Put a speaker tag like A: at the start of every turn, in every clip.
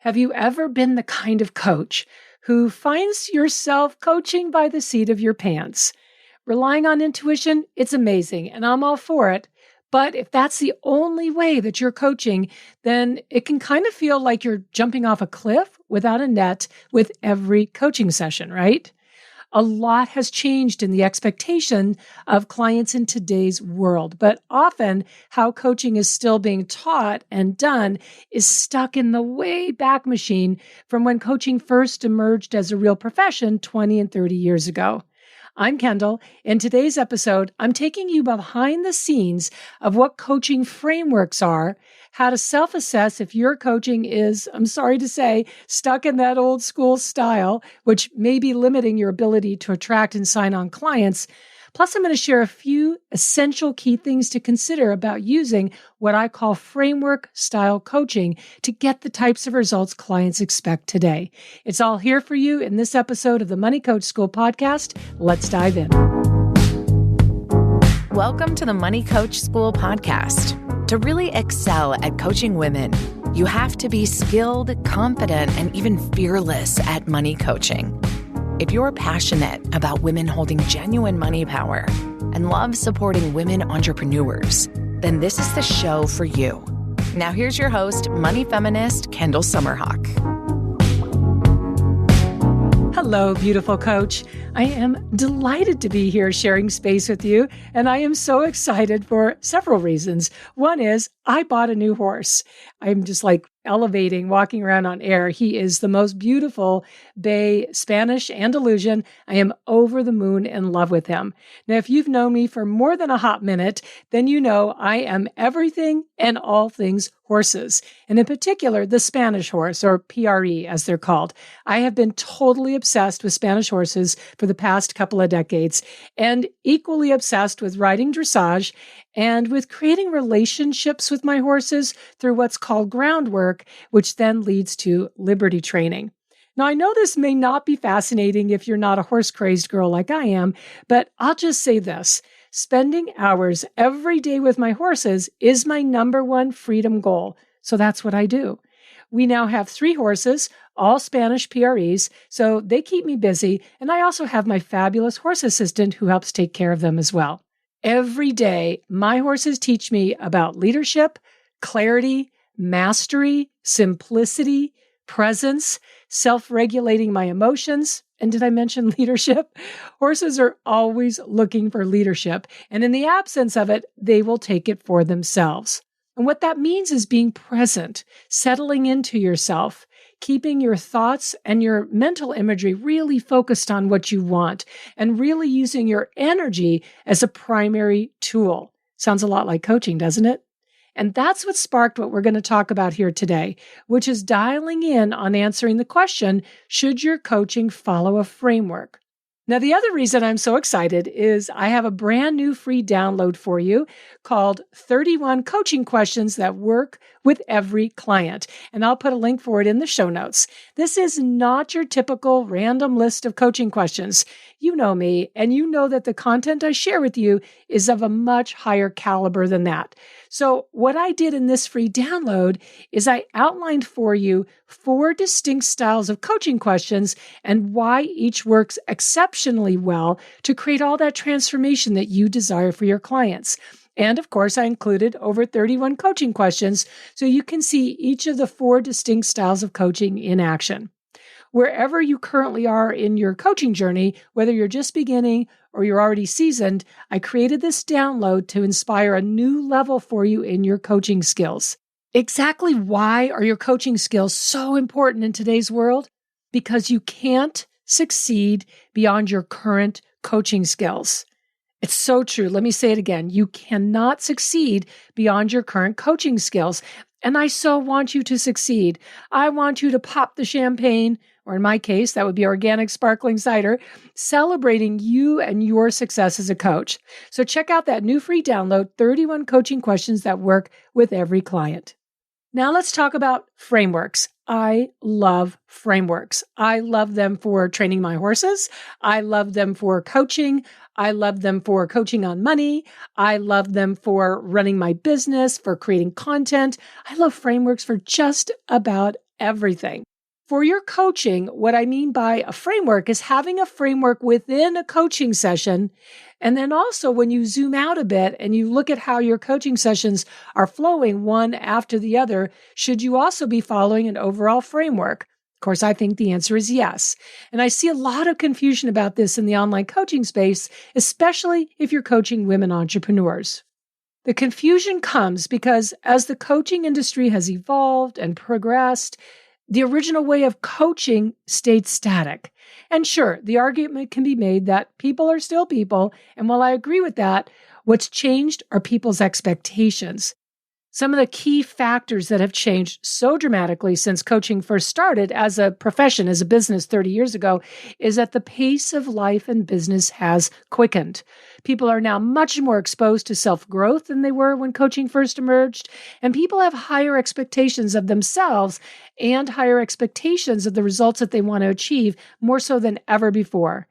A: Have you ever been the kind of coach who finds yourself coaching by the seat of your pants? Relying on intuition, it's amazing, and I'm all for it. But if that's the only way that you're coaching, then it can kind of feel like you're jumping off a cliff without a net with every coaching session, right? A lot has changed in the expectation of clients in today's world, but often how coaching is still being taught and done is stuck in the way back machine from when coaching first emerged as a real profession 20 and 30 years ago. I'm Kendall. In today's episode, I'm taking you behind the scenes of what coaching frameworks are, how to self-assess if your coaching is, I'm sorry to say, stuck in that old school style, which may be limiting your ability to attract and sign on clients. Plus, I'm going to share a few essential key things to consider about using what I call framework style coaching to get the types of results clients expect today. It's all here for you in this episode of the Money Coach School podcast. Let's dive in.
B: Welcome to the Money Coach School podcast. To really excel at coaching women, you have to be skilled, confident, and even fearless at money coaching. If you're passionate about women holding genuine money power and love supporting women entrepreneurs, then this is the show for you. Now here's your host, money feminist Kendall Summerhawk.
A: Hello, beautiful coach. I am delighted to be here sharing space with you, and I am so excited for several reasons. One is I bought a new horse. I'm just like elevating, walking around on air. He is the most beautiful bay, Spanish Andalusian. I am over the moon in love with him. Now, if you've known me for more than a hot minute, then you know I am everything and all things horses, and in particular, the Spanish horse, or PRE as they're called. I have been totally obsessed with Spanish horses for the past couple of decades, and equally obsessed with riding dressage and with creating relationships with my horses through what's called groundwork, which then leads to liberty training. Now, I know this may not be fascinating if you're not a horse-crazed girl like I am, but I'll just say this. Spending hours every day with my horses is my number one freedom goal. So that's what I do. We now have 3 horses, all Spanish PREs, so they keep me busy. And I also have my fabulous horse assistant who helps take care of them as well. Every day, my horses teach me about leadership, clarity, mastery, simplicity, presence, self-regulating my emotions. And did I mention leadership? Horses are always looking for leadership, and in the absence of it, they will take it for themselves. And what that means is being present, settling into yourself, keeping your thoughts and your mental imagery really focused on what you want, and really using your energy as a primary tool. Sounds a lot like coaching, doesn't it? And that's what sparked what we're going to talk about here today, which is dialing in on answering the question, should your coaching follow a framework? Now, the other reason I'm so excited is I have a brand new free download for you called 31 Coaching Questions That Work with Every Client. And I'll put a link for it in the show notes. This is not your typical random list of coaching questions. You know me, and you know that the content I share with you is of a much higher caliber than that. So what I did in this free download is I outlined for you 4 distinct styles of coaching questions and why each works exceptionally well to create all that transformation that you desire for your clients. And of course, I included over 31 coaching questions so you can see each of the 4 distinct styles of coaching in action. Wherever you currently are in your coaching journey, whether you're just beginning or you're already seasoned, I created this download to inspire a new level for you in your coaching skills. Exactly why are your coaching skills so important in today's world? Because you can't succeed beyond your current coaching skills. It's so true. Let me say it again. You cannot succeed beyond your current coaching skills. And I so want you to succeed. I want you to pop the champagne, or in my case, that would be organic sparkling cider, celebrating you and your success as a coach. So check out that new free download, 31 Coaching Questions That Work with Every Client. Now let's talk about frameworks. I love frameworks. I love them for training my horses. I love them for coaching. I love them for coaching on money. I love them for running my business, for creating content. I love frameworks for just about everything. For your coaching, what I mean by a framework is having a framework within a coaching session. And then also when you zoom out a bit and you look at how your coaching sessions are flowing one after the other, should you also be following an overall framework? Of course, I think the answer is yes. And I see a lot of confusion about this in the online coaching space, especially if you're coaching women entrepreneurs. The confusion comes because as the coaching industry has evolved and progressed, the original way of coaching stayed static. And sure, the argument can be made that people are still people. And while I agree with that, what's changed are people's expectations. Some of the key factors that have changed so dramatically since coaching first started as a profession, as a business 30 years ago, is that the pace of life and business has quickened. People are now much more exposed to self-growth than they were when coaching first emerged, and people have higher expectations of themselves and higher expectations of the results that they want to achieve, more so than ever before.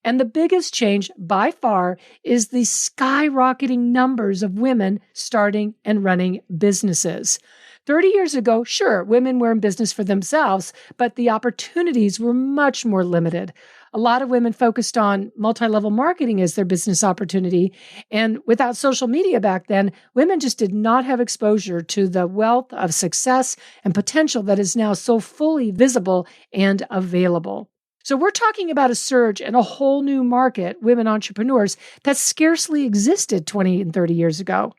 A: And the biggest change by far is the skyrocketing numbers of women starting and running businesses. 30 years ago, sure, women were in business for themselves, but the opportunities were much more limited. A lot of women focused on multi-level marketing as their business opportunity. And without social media back then, women just did not have exposure to the wealth of success and potential that is now so fully visible and available. So we're talking about a surge in a whole new market, women entrepreneurs, that scarcely existed 20 and 30 years ago.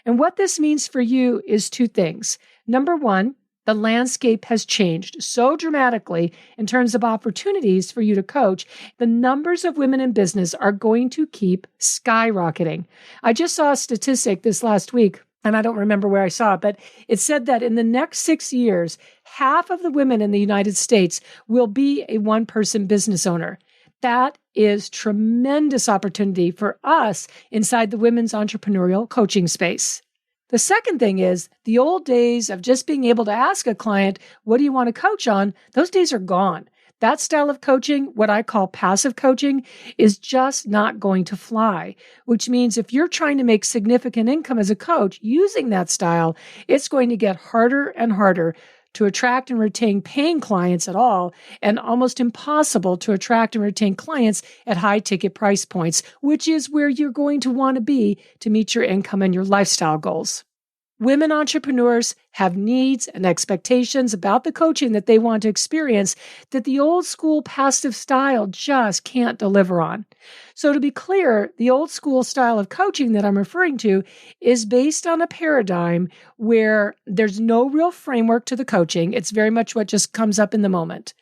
A: And what this means for you is two things. Number one, the landscape has changed so dramatically in terms of opportunities for you to coach. The numbers of women in business are going to keep skyrocketing. I just saw a statistic this last week, and I don't remember where I saw it, but it said that in the next 6 years, half of the women in the United States will be a one-person business owner. That is tremendous opportunity for us inside the women's entrepreneurial coaching space. The second thing is the old days of just being able to ask a client, what do you want to coach on? Those days are gone. That style of coaching, what I call passive coaching, is just not going to fly, which means if you're trying to make significant income as a coach using that style, it's going to get harder and harder to attract and retain paying clients at all, and almost impossible to attract and retain clients at high ticket price points, which is where you're going to want to be to meet your income and your lifestyle goals. Women entrepreneurs have needs and expectations about the coaching that they want to experience that the old school passive style just can't deliver on. So to be clear, the old school style of coaching that I'm referring to is based on a paradigm where there's no real framework to the coaching. It's very much what just comes up in the moment.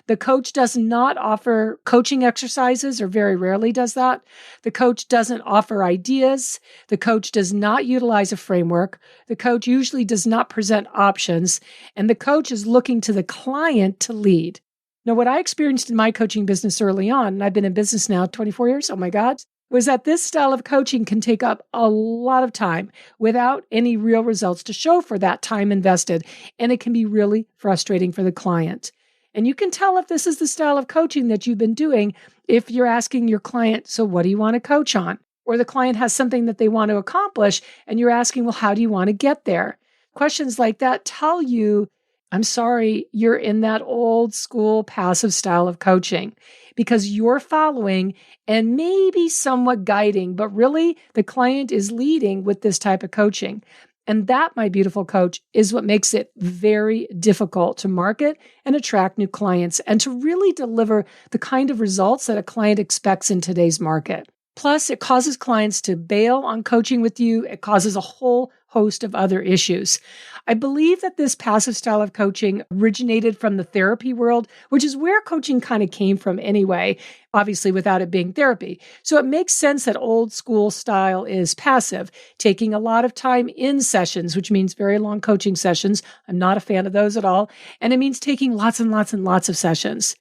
A: The coach does not offer coaching exercises, or very rarely does that. The coach doesn't offer ideas. The coach does not utilize a framework. The coach usually does not present options. And the coach is looking to the client to lead. Now, what I experienced in my coaching business early on, and I've been in business now 24 years, oh my God, was that this style of coaching can take up a lot of time without any real results to show for that time invested. And it can be really frustrating for the client. And you can tell if this is the style of coaching that you've been doing if you're asking your client, so what do you want to coach on? Or the client has something that they want to accomplish and you're asking, well, how do you want to get there? Questions like that tell you, I'm sorry, you're in that old school passive style of coaching because you're following and maybe somewhat guiding, but really the client is leading with this type of coaching. And that, my beautiful coach, is what makes it very difficult to market and attract new clients and to really deliver the kind of results that a client expects in today's market. Plus, it causes clients to bail on coaching with you. It causes a whole host of other issues. I believe that this passive style of coaching originated from the therapy world, which is where coaching kind of came from anyway, obviously without it being therapy. So it makes sense that old school style is passive, taking a lot of time in sessions, which means very long coaching sessions. I'm not a fan of those at all. And it means taking lots and lots and lots of sessions.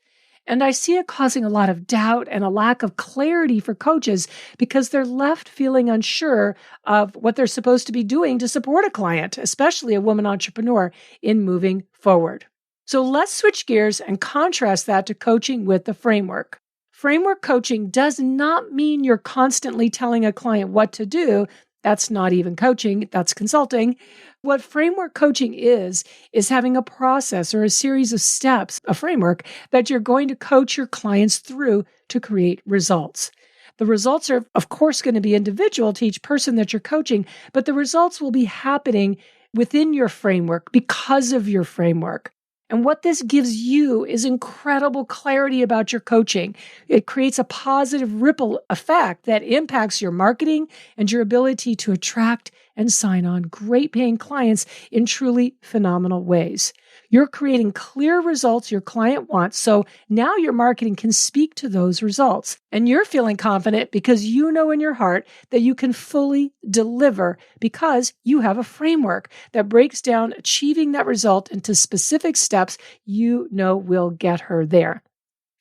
A: And I see it causing a lot of doubt and a lack of clarity for coaches because they're left feeling unsure of what they're supposed to be doing to support a client, especially a woman entrepreneur, in moving forward. So let's switch gears and contrast that to coaching with the framework. Framework coaching does not mean you're constantly telling a client what to do. That's not even coaching, that's consulting. What framework coaching is having a process or a series of steps, a framework that you're going to coach your clients through to create results. The results are, of course, going to be individual to each person that you're coaching, but the results will be happening within your framework because of your framework. And what this gives you is incredible clarity about your coaching. It creates a positive ripple effect that impacts your marketing and your ability to attract and sign on great paying clients in truly phenomenal ways. You're creating clear results your client wants, so now your marketing can speak to those results. And you're feeling confident because you know in your heart that you can fully deliver because you have a framework that breaks down achieving that result into specific steps you know will get her there.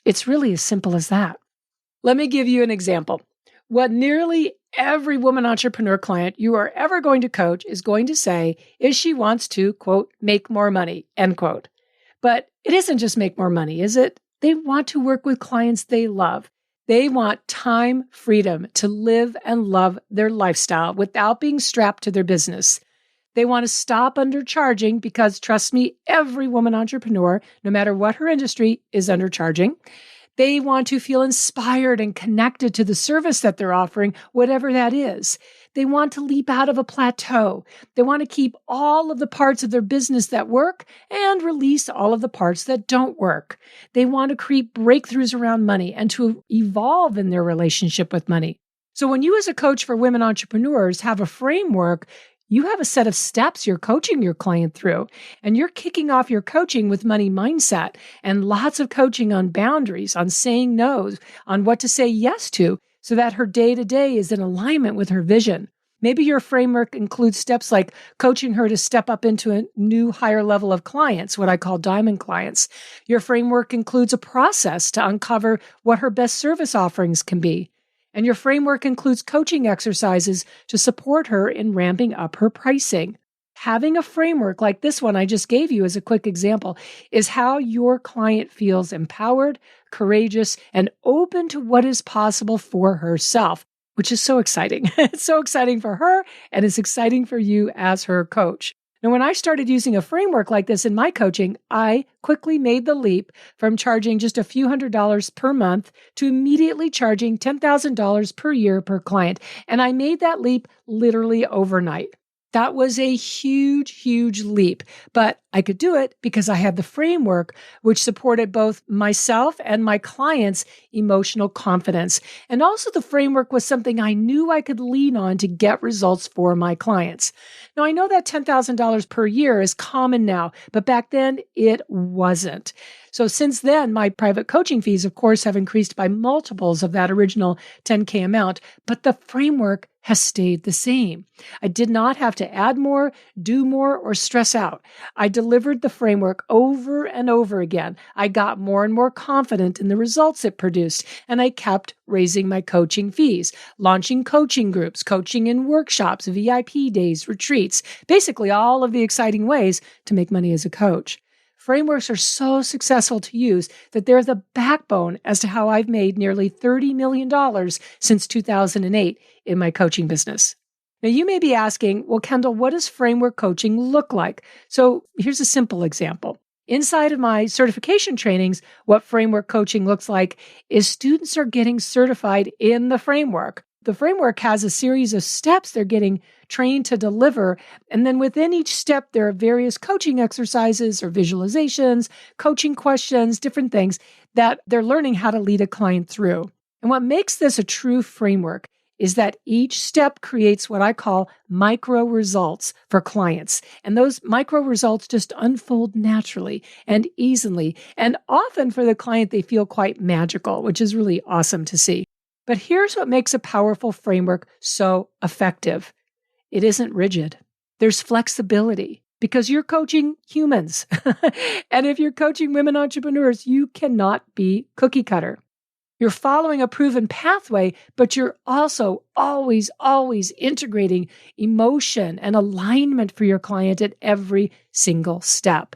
A: It's really as simple as that. Let me give you an example. What nearly every woman entrepreneur client you are ever going to coach is going to say is she wants to, quote, make more money, end quote. But it isn't just make more money, is it? They want to work with clients they love. They want time freedom to live and love their lifestyle without being strapped to their business. They want to stop undercharging because, trust me, every woman entrepreneur, no matter what her industry, is undercharging. They want to feel inspired and connected to the service that they're offering, whatever that is. They want to leap out of a plateau. They want to keep all of the parts of their business that work and release all of the parts that don't work. They want to create breakthroughs around money and to evolve in their relationship with money. So when you as a coach for women entrepreneurs have a framework, you have a set of steps you're coaching your client through, and you're kicking off your coaching with money mindset and lots of coaching on boundaries, on saying no, on what to say yes to, so that her day-to-day is in alignment with her vision. Maybe your framework includes steps like coaching her to step up into a new higher level of clients, what I call diamond clients. Your framework includes a process to uncover what her best service offerings can be. And your framework includes coaching exercises to support her in ramping up her pricing. Having a framework like this one I just gave you as a quick example is how your client feels empowered, courageous, and open to what is possible for herself, which is so exciting. It's so exciting for her, and it's exciting for you as her coach. Now, when I started using a framework like this in my coaching, I quickly made the leap from charging just a few $100s per month to immediately charging $10,000 per year per client. And I made that leap literally overnight. That was a huge, huge leap, but I could do it because I had the framework which supported both myself and my clients' emotional confidence. And also the framework was something I knew I could lean on to get results for my clients. Now, I know that $10,000 per year is common now, but back then it wasn't. So since then, my private coaching fees, of course, have increased by multiples of that original $10K amount, but the framework has stayed the same. I did not have to add more, do more, or stress out. I delivered the framework over and over again. I got more and more confident in the results it produced, and I kept raising my coaching fees, launching coaching groups, coaching in workshops, VIP days, retreats, basically all of the exciting ways to make money as a coach. Frameworks are so successful to use that they're the backbone as to how I've made nearly $30 million since 2008 in my coaching business. Now, you may be asking, well, Kendall, what does framework coaching look like? So here's a simple example. Inside of my certification trainings, what framework coaching looks like is students are getting certified in the framework. The framework has a series of steps they're getting trained to deliver. And then within each step, there are various coaching exercises or visualizations, coaching questions, different things that they're learning how to lead a client through. And what makes this a true framework is that each step creates what I call micro results for clients. And those micro results just unfold naturally and easily. And often for the client, they feel quite magical, which is really awesome to see. But here's what makes a powerful framework so effective. It isn't rigid. There's flexibility because you're coaching humans. And if you're coaching women entrepreneurs, you cannot be cookie cutter. You're following a proven pathway, but you're also always integrating emotion and alignment for your client at every single step.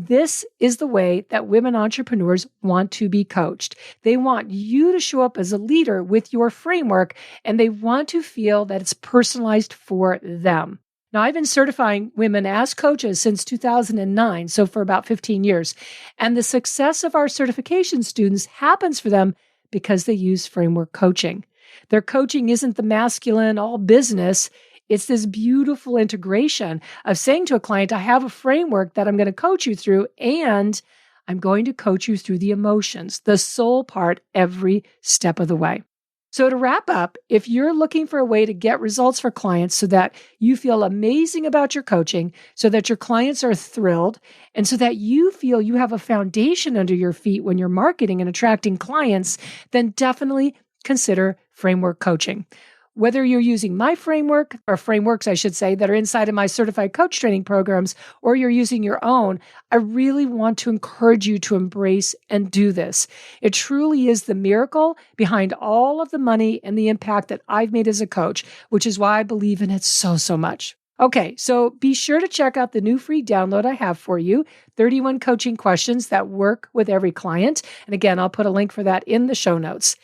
A: This is the way that women entrepreneurs want to be coached. They want you to show up as a leader with your framework, and they want to feel that it's personalized for them. Now, I've been certifying women as coaches since 2009, so for about 15 years. And the success of our certification students happens for them because they use framework coaching. Their coaching isn't the masculine, all business. It's this beautiful integration of saying to a client, I have a framework that I'm going to coach you through, and I'm going to coach you through the emotions, the soul part, every step of the way. So to wrap up, if you're looking for a way to get results for clients so that you feel amazing about your coaching, so that your clients are thrilled, and so that you feel you have a foundation under your feet when you're marketing and attracting clients, then definitely consider framework coaching. Whether you're using my framework, or frameworks, I should say, that are inside of my certified coach training programs, or you're using your own, I really want to encourage you to embrace and do this. It truly is the miracle behind all of the money and the impact that I've made as a coach, which is why I believe in it so much. Okay, so be sure to check out the new free download I have for you, 31 coaching questions that work with every client. And again, I'll put a link for that in the show notes.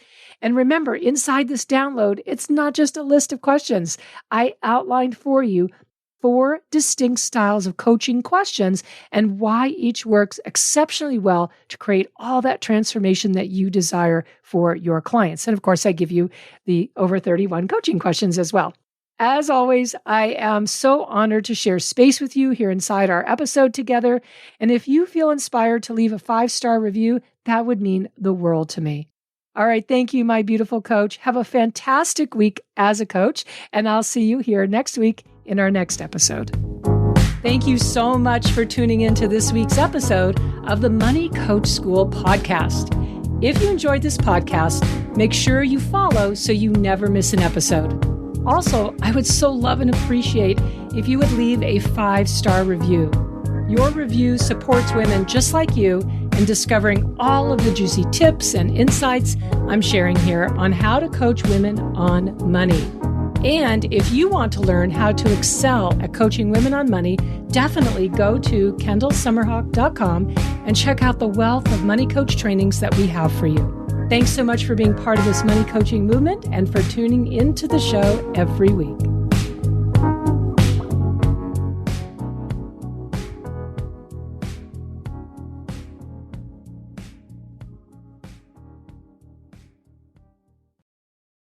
A: And remember, inside this download, it's not just a list of questions. I outlined for you 4 distinct styles of coaching questions and why each works exceptionally well to create all that transformation that you desire for your clients. And of course, I give you the over 31 coaching questions as well. As always, I am so honored to share space with you here inside our episode together. And if you feel inspired to leave a 5-star review, that would mean the world to me. All right. Thank you, my beautiful coach. Have a fantastic week as a coach, and I'll see you here next week in our next episode. Thank you so much for tuning into this week's episode of the Money Coach School podcast. If you enjoyed this podcast, make sure you follow so you never miss an episode. Also, I would so love and appreciate if you would leave a 5-star review. Your review supports women just like you in discovering all of the juicy tips and insights I'm sharing here on how to coach women on money. And if you want to learn how to excel at coaching women on money, definitely go to KendallSummerhawk.com and check out the wealth of money coach trainings that we have for you. Thanks so much for being part of this money coaching movement and for tuning into the show every week.